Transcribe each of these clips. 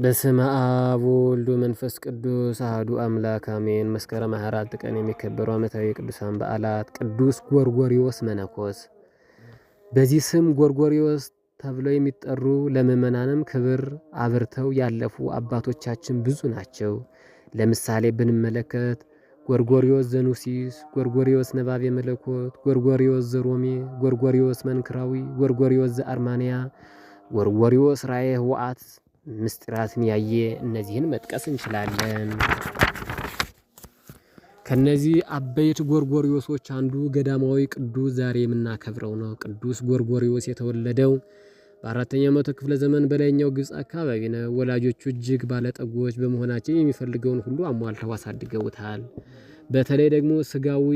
በስመ አብ ወወልድ ወመንፈስ ቅዱስ አሐዱ አምላክ አሜን። መስከረም 24 ቀን የሚከበሩ ዓመታዊ የቅዱሳን በዓላት ቅዱስ ጎርጎርዮስ መነኮስ። በዚህ ስም ጎርጎርዮስ ተብለው የሚጠሩ ለምእመናንም ክብር አብርተው ያለፉ አባቶቻችን ብዙ ናቸው። ለምሳሌ ብንመለከት ጎርጎርዮስ ዘኑሲስ፣ ጎርጎርዮስ ነባቤ መለኮት፣ ጎርጎርዮስ ዘሮሜ፣ ጎርጎርዮስ መንክራዊ፣ ጎርጎርዮስ ዘአርማንያ፣ ጎርጎርዮስ ራእየ ህወአት ምስጢራትን ያየ እነዚህን መጥቀስ እንችላለን። ከነዚህ አበይት ጎርጎርዮሶች አንዱ ገዳማዊ ቅዱስ ዛሬ የምናከብረው ነው። ቅዱስ ጎርጎርዮስ የተወለደው በአራተኛው መቶ ክፍለ ዘመን በላይኛው ግብጽ አካባቢ ነው። ወላጆቹ እጅግ ባለጠጎች በመሆናቸው የሚፈልገውን ሁሉ አሟልተው አሳድገውታል። በተለይ ደግሞ ስጋዊ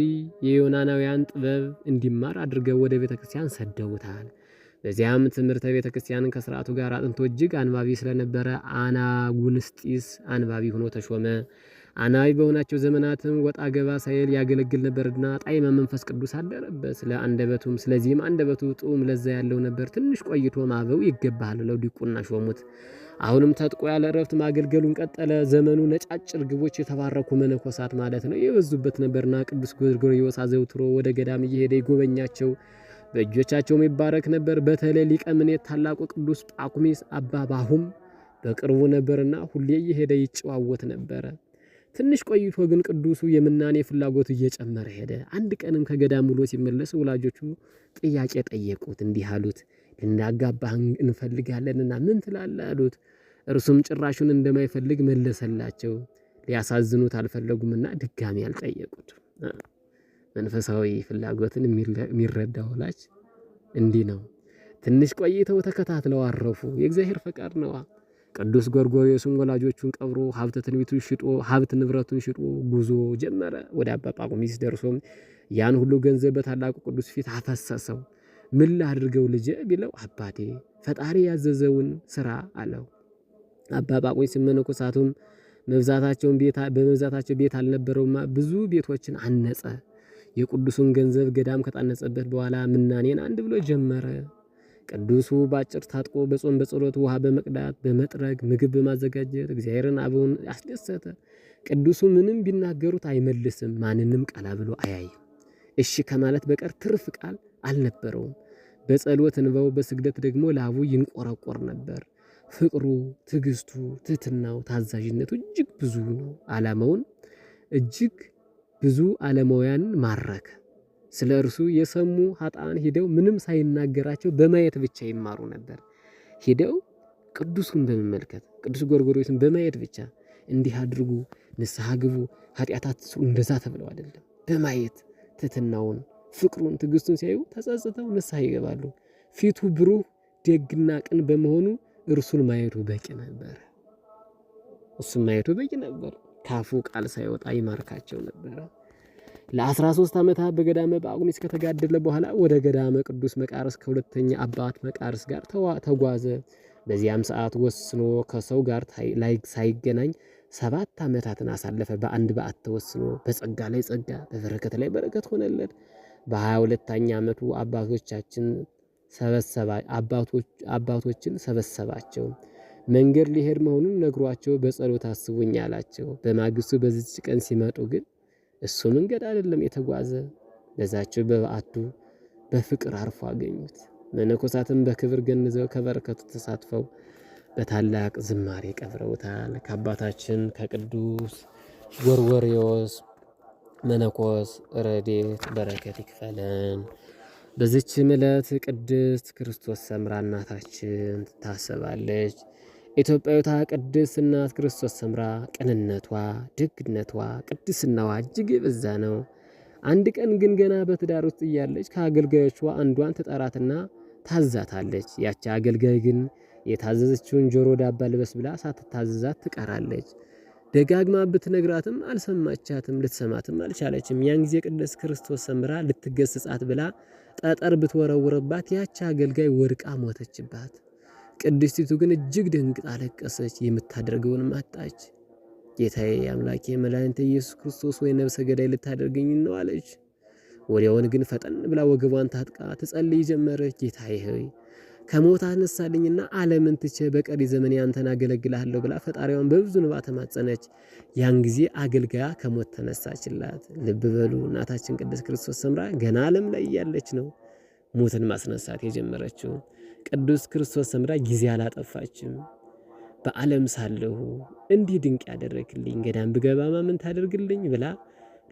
የዮናናውያን ጥበብ እንዲማር አድርገው ወደ ቤተክርስቲያን ሰደውታል። በዚያም ትምህርተ ቤተክርስቲያንን ከስርዓቱ ጋር አጥንቶ እጅግ አንባቢ ስለነበረ አናጉንስጢስ አንባቢ ሆኖ ተሾመ። አናቢ በሆናቸው ዘመናትም ወጣ ገባ ሳይል ያገለግል ነበርና ጣዕመ መንፈስ ቅዱስ አደረበት ስለ አንደበቱም። ስለዚህም አንደበቱ ጥዑም ለዛ ያለው ነበር። ትንሽ ቆይቶ ማበው ይገባሃል ብለው ዲቁና ሾሙት። አሁንም ተጥቆ ያለ እረፍት ማገልገሉን ቀጠለ። ዘመኑ ነጫጭ ርግቦች የተባረኩ መነኮሳት ማለት ነው የበዙበት ነበርና ቅዱስ ጎርጎርዮስ አዘውትሮ ወደ ገዳም እየሄደ ይጎበኛቸው፣ በእጆቻቸውም ይባረክ ነበር። በተለይ ሊቀ ምኔት ታላቁ ቅዱስ ጳኩሚስ አባ ባሁም በቅርቡ ነበርና ሁሌ እየሄደ ይጨዋወት ነበረ። ትንሽ ቆይቶ ግን ቅዱሱ የምናኔ ፍላጎቱ እየጨመረ ሄደ። አንድ ቀንም ከገዳም ውሎ ሲመለስ ወላጆቹ ጥያቄ ጠየቁት። እንዲህ አሉት፣ ልናጋባህ እንፈልጋለንና ምን ትላለህ አሉት። እርሱም ጭራሹን እንደማይፈልግ መለሰላቸው። ሊያሳዝኑት አልፈለጉምና ድጋሚ አልጠየቁት። መንፈሳዊ ፍላጎትን የሚረዳ ወላጅ እንዲህ ነው። ትንሽ ቆይተው ተከታትለው አረፉ። የእግዚአብሔር ፈቃድ ነዋ። ቅዱስ ጎርጎርዮስም ወላጆቹን ቀብሮ ሀብተ ትንቢቱን ሽጦ ሀብት ንብረቱን ሽጦ ጉዞ ጀመረ። ወደ አባ ጳኩሚስ ደርሶም ያን ሁሉ ገንዘብ በታላቁ ቅዱስ ፊት አፈሰሰው። ምን ላድርገው ልጄ ቢለው አባቴ ፈጣሪ ያዘዘውን ስራ አለው። አባ ጳኩሚስ መነኮሳቱም በመብዛታቸው ቤት አልነበረውማ ብዙ ቤቶችን አነጸ። የቅዱሱን ገንዘብ ገዳም ከጣነጸበት በኋላ ምናኔን አንድ ብሎ ጀመረ። ቅዱሱ ባጭር ታጥቆ በጾም በጸሎት ውሃ በመቅዳት በመጥረግ ምግብ በማዘጋጀት እግዚአብሔርን አበውን አስደሰተ። ቅዱሱ ምንም ቢናገሩት አይመልስም፣ ማንንም ቀላ ብሎ አያይም። እሺ ከማለት በቀር ትርፍ ቃል አልነበረውም። በጸሎት እንባው በስግደት ደግሞ ላቡ ይንቆረቆር ነበር። ፍቅሩ፣ ትዕግስቱ፣ ትህትናው፣ ታዛዥነቱ እጅግ ብዙ ነው። ዓላማውን እጅግ ብዙ ዓለማውያንን ማረከ። ስለ እርሱ የሰሙ ኃጥአን ሂደው ምንም ሳይናገራቸው በማየት ብቻ ይማሩ ነበር። ሂደው ቅዱሱን በመመልከት ቅዱስ ጎርጎርዮስን በማየት ብቻ እንዲህ አድርጉ፣ ንስሐ ግቡ፣ ኃጢአታት እንደዛ ተብለው አይደለም። በማየት ትህትናውን፣ ፍቅሩን፣ ትዕግስቱን ሲያዩ ተጸጽተው ንስሐ ይገባሉ። ፊቱ ብሩህ ደግና ቅን በመሆኑ እርሱን ማየቱ በቂ ነበር። እሱን ማየቱ በቂ ነበር። ካፉ ቃል ሳይወጣ ይማርካቸው ነበር። ለ13 ዓመታት በገዳመ ጳኩሚስ ከተጋደለ በኋላ ወደ ገዳመ ቅዱስ መቃርስ ከሁለተኛ አባት መቃርስ ጋር ተጓዘ። በዚያም ሰዓት ወስኖ ከሰው ጋር ሳይገናኝ 7 ዓመታትን አሳለፈ። በአንድ በዓት ተወስኖ በጸጋ ላይ ጸጋ በበረከት ላይ በረከት ሆነለት። በ22ኛ ዓመቱ አባቶችን ሰበሰባቸው። መንገድ ሊሄድ መሆኑን ነግሯቸው በጸሎት አስቡኝ አላቸው። በማግስቱ በዚች ቀን ሲመጡ ግን እሱ መንገድ አይደለም የተጓዘ፣ በዛቸው በበዓቱ በፍቅር አርፎ አገኙት። መነኮሳትም በክብር ገንዘው ከበረከቱ ተሳትፈው በታላቅ ዝማሬ ቀብረውታል። ከአባታችን ከቅዱስ ጎርጎርዮስ መነኮስ ረድኤት በረከት ይክፈለን። በዚች ዕለት ቅድስት ክርስቶስ ሰምራ እናታችን ትታሰባለች። ኢትዮጵያዊቷ ቅድስት እናት ክርስቶስ ሰምራ ቅንነቷ፣ ደግነቷ፣ ቅድስናዋ እጅግ የበዛ ነው። አንድ ቀን ግን ገና በትዳር ውስጥ እያለች ከአገልጋዮቿ አንዷን ትጠራትና ታዛታለች። ያቺ አገልጋይ ግን የታዘዘችውን ጆሮ ዳባ ልበስ ብላ ሳትታዘዛት ትቀራለች። ደጋግማ ብትነግራትም አልሰማቻትም፣ ልትሰማትም አልቻለችም። ያን ጊዜ ቅድስት ክርስቶስ ሰምራ ልትገስጻት ብላ ጠጠር ብትወረውርባት ያቺ አገልጋይ ወድቃ ሞተችባት። ቅድስቲቱ ግን እጅግ ደንግጣ አለቀሰች፣ የምታደርገውን አጣች። ጌታዬ አምላኬ መድኃኒቴ ኢየሱስ ክርስቶስ ወይ ነፍሰ ገዳይ ልታደርገኝ ነው አለች። ወዲያውን ግን ፈጠን ብላ ወገቧን ታጥቃ ትጸልይ ጀመረች። ጌታዬ ሆይ ከሞት አነሳልኝና ዓለምን ትቼ በቀሪ ዘመን ያንተን አገለግልሃለሁ ብላ ፈጣሪዋን በብዙ እንባ ተማጸነች። ያን ጊዜ አገልጋያ ከሞት ተነሳችላት። ልብ በሉ እናታችን ቅድስት ክርስቶስ ሰምራ ገና ዓለም ላይ እያለች ነው ሞትን ማስነሳት የጀመረችው። ቅዱስ ክርስቶስ ሰምራ ጊዜ አላጠፋችም። በዓለም ሳለሁ እንዲህ ድንቅ ያደረግልኝ ገዳም ብገባማ ምን ታደርግልኝ ብላ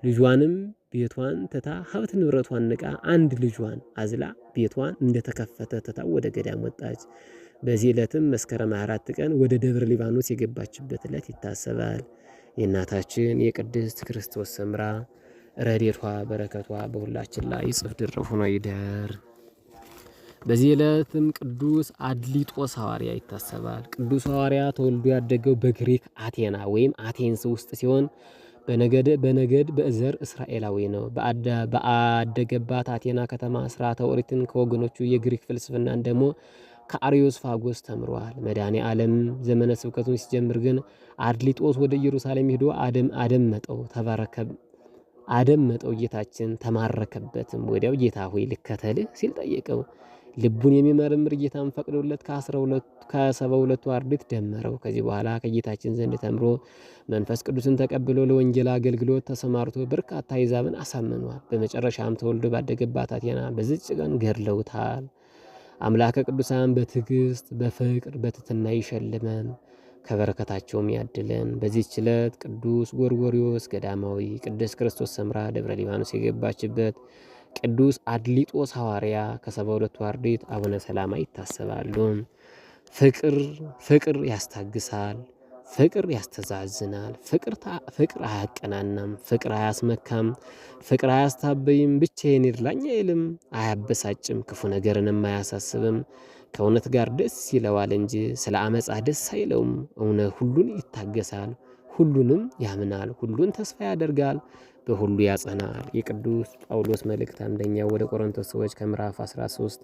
ልጇንም ቤቷን ትታ ሀብት ንብረቷን ንቃ አንድ ልጇን አዝላ ቤቷን እንደተከፈተ ትታ ወደ ገዳም ወጣች። በዚህ ዕለትም መስከረም 24 ቀን ወደ ደብረ ሊባኖስ የገባችበት ዕለት ይታሰባል። የእናታችን የቅድስት ክርስቶስ ሰምራ ረድኤቷ በረከቷ በሁላችን ላይ ይጽፍ ድርብ ሆኖ ይደር። በዚህ ዕለትም ቅዱስ አድሊጦስ ሐዋርያ ይታሰባል። ቅዱስ ሐዋርያ ተወልዶ ያደገው በግሪክ አቴና ወይም አቴንስ ውስጥ ሲሆን በነገድ በዘር እስራኤላዊ ነው። በአደገባት አቴና ከተማ ስርዓተ ኦሪትን ከወገኖቹ የግሪክ ፍልስፍናን ደግሞ ከአርዮስፋጎስ ተምሯል። መድኃኔ ዓለም ዘመነ ስብከቱን ሲጀምር ግን አድሊጦስ ወደ ኢየሩሳሌም ሄዶ አደመጠው ጌታችን ተማረከበትም። ወዲያው ጌታ ሆይ ልከተልህ ሲል ጠየቀው። ልቡን የሚመረምር ጌታን ፈቅዶለት ከ72ቱ አርድእት ደመረው። ከዚህ በኋላ ከጌታችን ዘንድ ተምሮ መንፈስ ቅዱስን ተቀብሎ ለወንጌል አገልግሎት ተሰማርቶ በርካታ አሕዛብን አሳምኗል። በመጨረሻም ተወልዶ ባደገባት አቴና በዚች ቀን ገድለውታል። አምላከ ቅዱሳን በትዕግስት በፍቅር በትሕትና ይሸልመን ከበረከታቸውም ያድለን። በዚህች ዕለት ቅዱስ ጎርጎርዮስ ገዳማዊ፣ ቅድስት ክርስቶስ ሰምራ ደብረ ሊባኖስ የገባችበት ቅዱስ አድሊጦስ ሐዋርያ ከ72ቱ አርድእት አቡነ ሰላማ ይታሰባሉ። ፍቅር ያስታግሳል፣ ፍቅር ያስተዛዝናል፣ ፍቅር አያቀናናም፣ ፍቅር አያስመካም፣ ፍቅር አያስታበይም፣ ብቻዬን ይድላኝ አይልም፣ አያበሳጭም፣ ክፉ ነገርንም አያሳስብም። ከእውነት ጋር ደስ ይለዋል እንጂ ስለ አመፃ ደስ አይለውም። ሁሉን ይታገሳል፣ ሁሉንም ያምናል፣ ሁሉን ተስፋ ያደርጋል፣ በሁሉ ያጸናል። የቅዱስ ጳውሎስ መልእክት አንደኛ ወደ ቆሮንቶስ ሰዎች ከምዕራፍ 13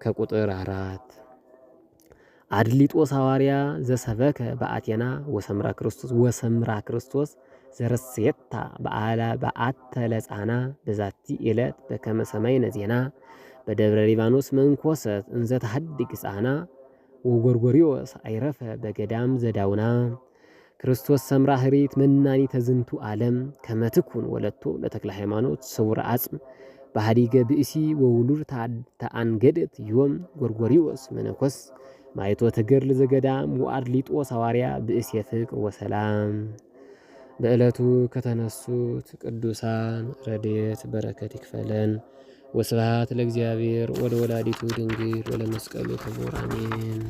ከቁጥር 4። አድሊጦስ ሐዋርያ ዘሰበከ በአቴና ወሰምራ ክርስቶስ ዘረሴታ በአተ ለጻና በዛቲ ዕለት በከመ ሰማይነ ዜና በደብረ ሊባኖስ መንኮሰት እንዘ ተሐድግ ሕፃና ወጎርጎርዮስ አይረፈ በገዳም ዘዳውና ክርስቶስ ሰምራ ህሪት መናኒ ተዝንቱ ዓለም ከመትኩን ወለቶ ለተክለ ሃይማኖት ስውር አጽም በሃዲገ ብእሲ ወውሉድ ተአንገደት ዮም ጎርጎርዮስ መነኮስ ማይቶ ተገድል ዘገዳም ወአድሊጦስ ሐዋርያ ብእሲ ፍቅር ወሰላም። በዕለቱ ከተነሱት ቅዱሳን ረድኤት በረከት ይክፈለን። ወስብሐት ለእግዚአብሔር ወለወላዲቱ ድንግል ወለመስቀሉ ክቡር አሜን።